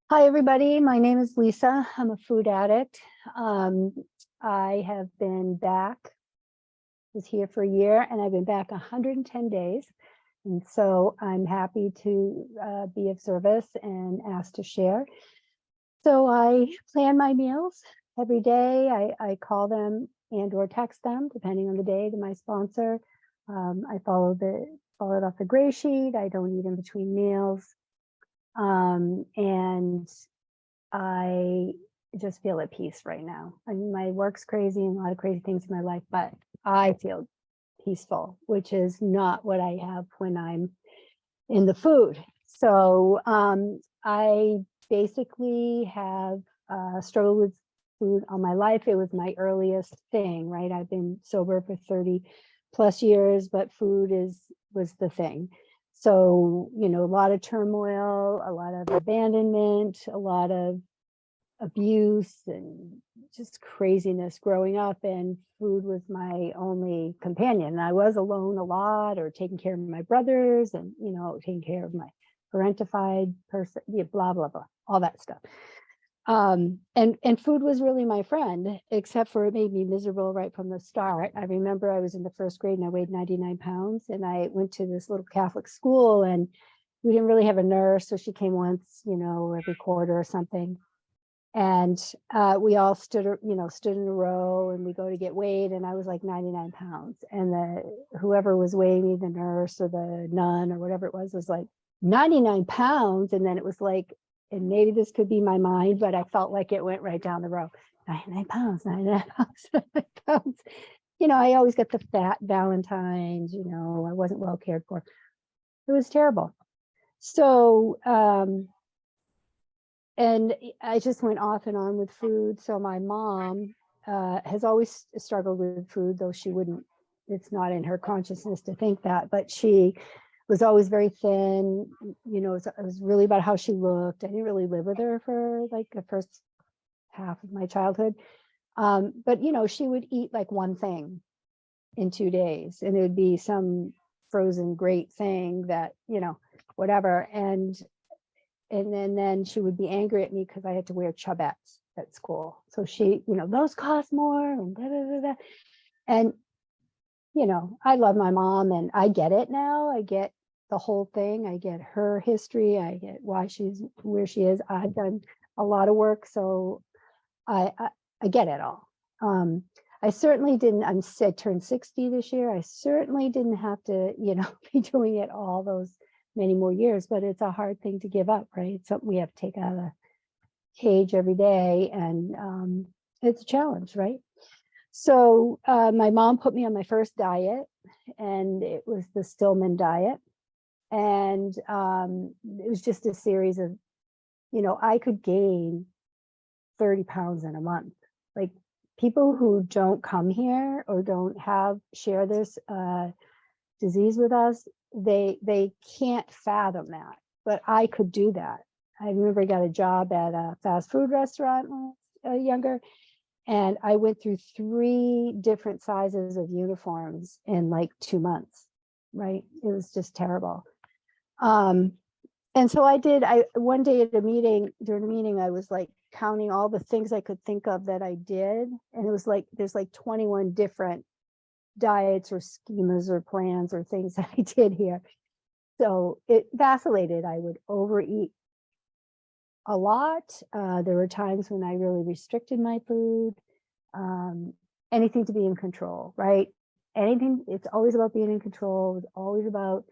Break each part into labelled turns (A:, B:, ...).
A: Hi, everybody. My name is Lisa. I'm a food addict. Um, I have been back, was here for a year, and I've been back 110 days. And so I'm happy to be of service and asked to share. So I plan my meals every day. I call them and or text them, depending on the day, to my sponsor. I follow it off the gray sheet. I don't eat in between meals. And I just feel at peace right now. I mean, my work's crazy and a lot of crazy things in my life, but I feel peaceful, which is not what I have when I'm in the food. So I basically have struggled with food all my life. It was my earliest thing, right? I've been sober for 30 plus years, but food was the thing. So, a lot of turmoil, a lot of abandonment, a lot of abuse and just craziness growing up, and food was my only companion. I was alone a lot, or taking care of my brothers and taking care of my parentified person, blah blah blah, all that stuff. And food was really my friend, except for it made me miserable right from the start. I remember I was in the first grade and I weighed 99 pounds, and I went to this little Catholic school, and we didn't really have a nurse, so she came once, every quarter or something. And we all stood in a row, and we go to get weighed, and I was like 99 pounds. And whoever was weighing me, the nurse or the nun or whatever it was like 99 pounds. And then it was like, and maybe this could be my mind, but I felt like it went right down the row. 99 pounds, 99 pounds, 99 pounds. I always get the fat Valentines, I wasn't well cared for. It was terrible. So, and I just went off and on with food. So my mom has always struggled with food, though she wouldn't, it's not in her consciousness to think that, but she was always very thin. It was really about how she looked. I didn't really live with her for like the first half of my childhood. But she would eat like one thing in 2 days, and it would be some frozen great thing that, whatever. And then she would be angry at me because I had to wear chubettes at school. So she, those cost more and da, da, da, da. And, I love my mom and I get it now. I get the whole thing. I get her history. I get why she's where she is. I've done a lot of work, so I get it all. I certainly didn't, I turned 60 this year. I certainly didn't have to, be doing it all those many more years, but it's a hard thing to give up, right? It's something we have to take out of the cage every day, and it's a challenge, right? So my mom put me on my first diet, and it was the Stillman diet. And it was just a series of, I could gain 30 pounds in a month. Like, people who don't come here or don't share this disease with us, they can't fathom that, but I could do that. I remember I got a job at a fast food restaurant when I was younger, and I went through 3 different sizes of uniforms in like 2 months, right? It was just terrible. And so one day at during a meeting, I was like counting all the things I could think of that I did, and it was like there's like 21 different diets or schemas or plans or things that I did here. So it vacillated. I would overeat a lot. There were times when I really restricted my food. Anything to be in control, right? Anything, it's always about being in control. It's always about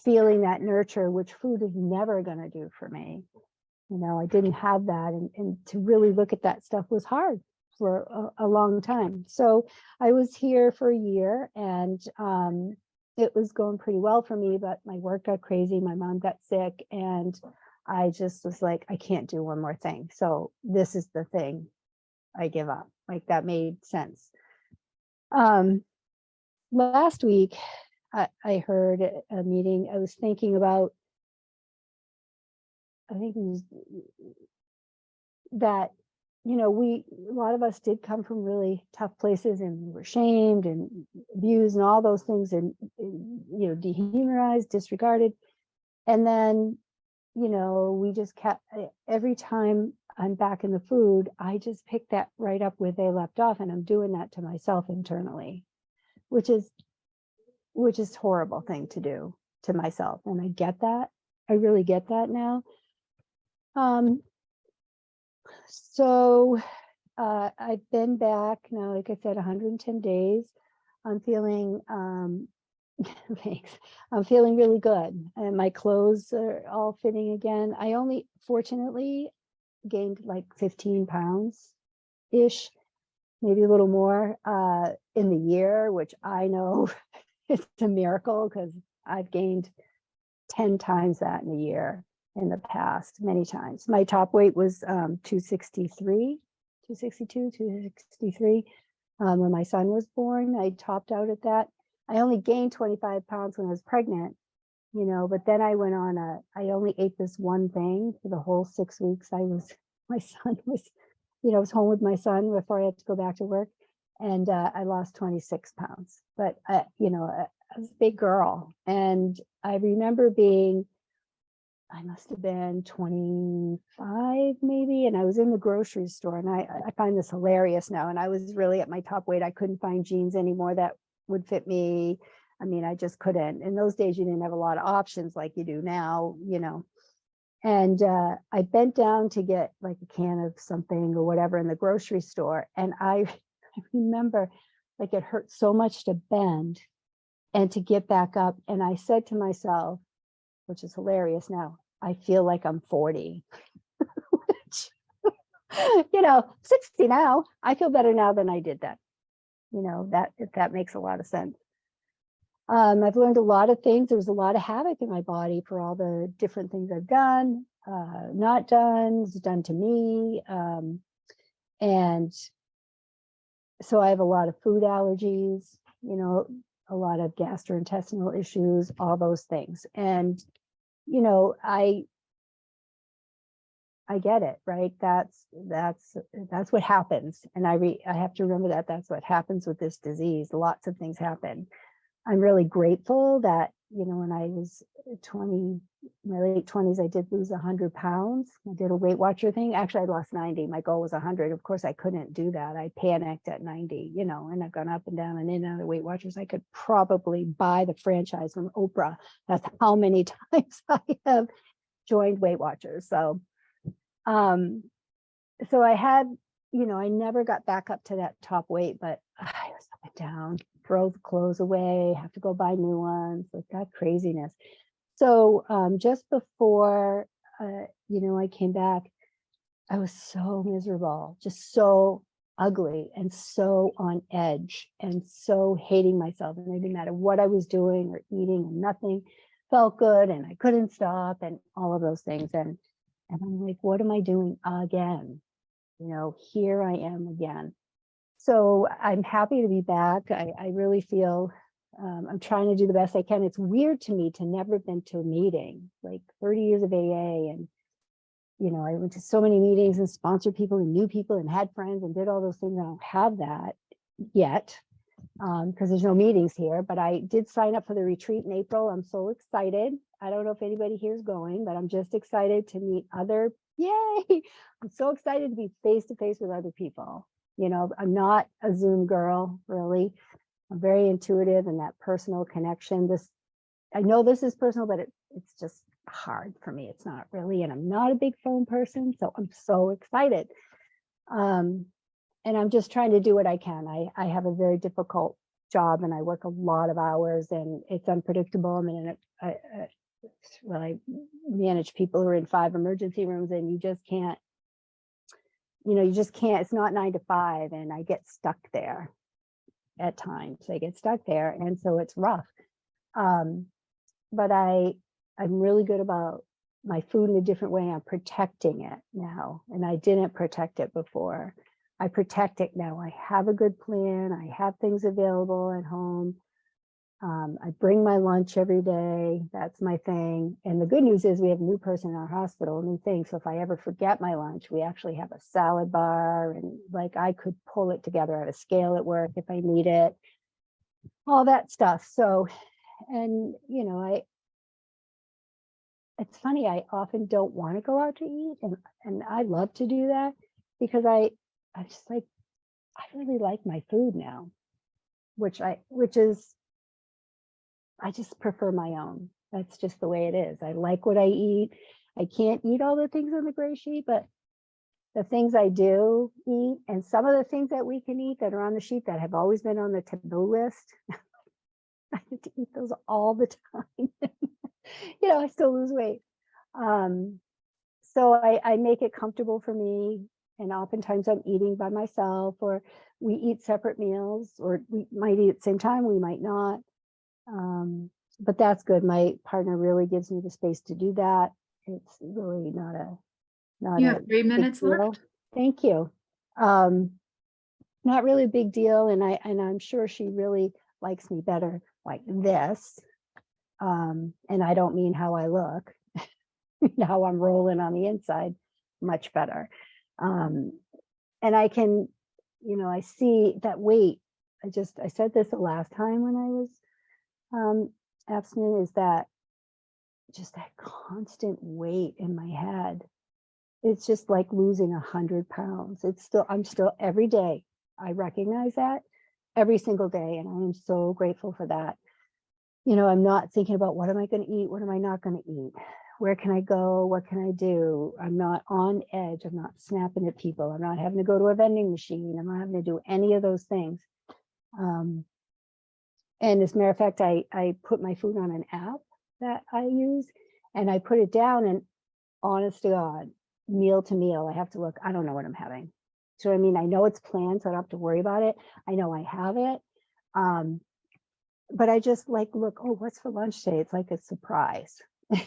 A: feeling that nurture, which food is never going to do for me. I didn't have that. And to really look at that stuff was hard for a long time. So I was here for a year, and it was going pretty well for me, but my work got crazy. My mom got sick, and I just was like, I can't do one more thing. So this is the thing. I give up. Like, that made sense. Last week, I heard a meeting. I was thinking about, I think it was that, a lot of us did come from really tough places, and we were shamed and abused and all those things, and dehumanized, disregarded. And then you know, we just kept, every time I'm back in the food, I just pick that right up where they left off, and I'm doing that to myself internally, which is horrible thing to do to myself. And I get that. I really get that now. So I've been back now, like I said, 110 days. I'm feeling, thanks. I'm feeling really good, and my clothes are all fitting again. I only, fortunately, gained like 15 pounds ish, maybe a little more in the year, which I know it's a miracle because I've gained 10 times that in a year in the past, many times. My top weight was 263, 262, 263 when my son was born. I topped out at that. I only gained 25 pounds when I was pregnant, you know, but then I went on I only ate this one thing for the whole 6 weeks. My son was, you know, I was home with my son before I had to go back to work, and I lost 26 pounds. But, you know, I was a big girl, and I remember being, I must have been 25 maybe, and I was in the grocery store, and I find this hilarious now, and I was really at my top weight. I couldn't find jeans anymore that would fit me. I mean, I just couldn't. In those days, you didn't have a lot of options like you do now, you know. And I bent down to get like a can of something or whatever in the grocery store, and I remember like it hurt so much to bend and to get back up, and I said to myself, which is hilarious now, I feel like I'm 40. Which, you know, 60 now. I feel better now than I did then. You know, that, if that makes a lot of sense. I've learned a lot of things. There's a lot of havoc in my body for all the different things I've done, not done, it's done to me. And so I have a lot of food allergies, you know, a lot of gastrointestinal issues, all those things. And, you know, I get it, right? That's what happens. And I have to remember that that's what happens with this disease. Lots of things happen. I'm really grateful that, you know, when I was 20, my late 20s, I did lose 100 pounds. I did a Weight Watcher thing. Actually, I lost 90. My goal was 100. Of course, I couldn't do that. I panicked at 90, you know, and I've gone up and down and in and out of Weight Watchers. I could probably buy the franchise from Oprah. That's how many times I have joined Weight Watchers. So, so I had, you know, I never got back up to that top weight, but I was up and down, throw the clothes away, have to go buy new ones, like that craziness. So just before, you know, I came back, I was so miserable, just so ugly and so on edge and so hating myself. And it didn't matter what I was doing or eating, and nothing felt good, and I couldn't stop, and all of those things. And I'm like, what am I doing again? You know, here I am again. So I'm happy to be back. I really feel I'm trying to do the best I can. It's weird to me to never been to a meeting, like 30 years of AA. And, you know, I went to so many meetings and sponsored people and knew people and had friends and did all those things. I don't have that yet because there's no meetings here, but I did sign up for the retreat in April. I'm so excited. I don't know if anybody here is going, but I'm just excited to meet other, yay! I'm so excited to be face to face with other people. You know, I'm not a Zoom girl, really. I'm very intuitive, and that personal connection. I know this is personal, but it's just hard for me. It's not really, and I'm not a big phone person, so I'm so excited. And I'm just trying to do what I can. I have a very difficult job, and I work a lot of hours, and it's unpredictable. I mean, I manage people who are in 5 emergency rooms, and you just can't, you know, you just can't, it's not 9 to 5, and I get stuck there at times. I get stuck there, and so it's rough. But I'm really good about my food in a different way. I'm protecting it now, and I didn't protect it before. I protect it now. I have a good plan. I have things available at home. I bring my lunch every day. That's my thing. And the good news is we have a new person in our hospital, a new thing. So if I ever forget my lunch, we actually have a salad bar, and like I could pull it together. I have a scale at work if I need it, all that stuff. So, and you know, it's funny, I often don't want to go out to eat, and I love to do that because I just like, I really like my food now, which is, I just prefer my own. That's just the way it is. I like what I eat. I can't eat all the things on the gray sheet, but the things I do eat, and some of the things that we can eat that are on the sheet that have always been on the taboo list, I get to eat those all the time. You know, I still lose weight. So I make it comfortable for me, and oftentimes I'm eating by myself, or we eat separate meals, or we might eat at the same time, we might not. But that's good. My partner really gives me the space to do that. It's really not
B: You
A: a
B: have 3
A: big
B: minutes
A: deal.
B: left.
A: Thank you. Not really a big deal, and I'm sure she really likes me better like this. And I don't mean how I look, how I'm rolling on the inside, much better. And I can, you know, I see that weight. I said this the last time when I was abstinent, is that just that constant weight in my head. It's just like losing 100 pounds. I'm still every day. I recognize that every single day. And I am so grateful for that. You know, I'm not thinking about what am I going to eat? What am I not going to eat? Where can I go? What can I do? I'm not on edge. I'm not snapping at people. I'm not having to go to a vending machine. I'm not having to do any of those things. And as a matter of fact, I put my food on an app that I use, and I put it down, and honest to God, meal to meal, I have to look, I don't know what I'm having. So I mean, I know it's planned, so I don't have to worry about it. I know I have it. But I just like, look, oh, what's for lunch today? It's like a surprise. You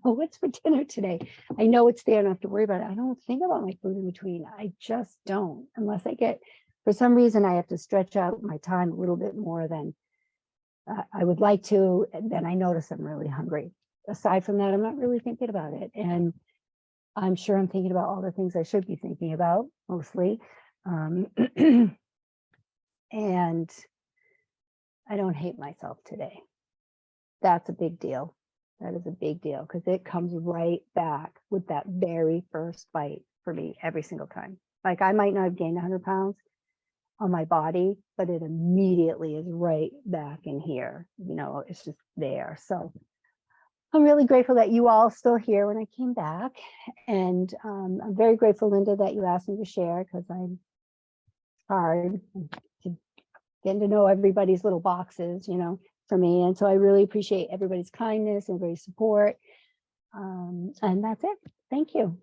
A: know, what's for dinner today? I know it's there, I don't have to worry about it. I don't think about my food in between. I just don't, unless I get, for some reason, I have to stretch out my time a little bit more than I would like to. And then I notice I'm really hungry. Aside from that, I'm not really thinking about it. And I'm sure I'm thinking about all the things I should be thinking about, mostly. And I don't hate myself today. That's a big deal. That is a big deal, because it comes right back with that very first bite for me every single time. Like, I might not have gained 100 pounds on my body, but it immediately is right back in here. You know, it's just there. So I'm really grateful that you all still here when I came back. And I'm very grateful, Linda, that you asked me to share, because I'm hard to getting to know everybody's little boxes, you know, for me. And so I really appreciate everybody's kindness and everybody's support. And that's it. Thank you.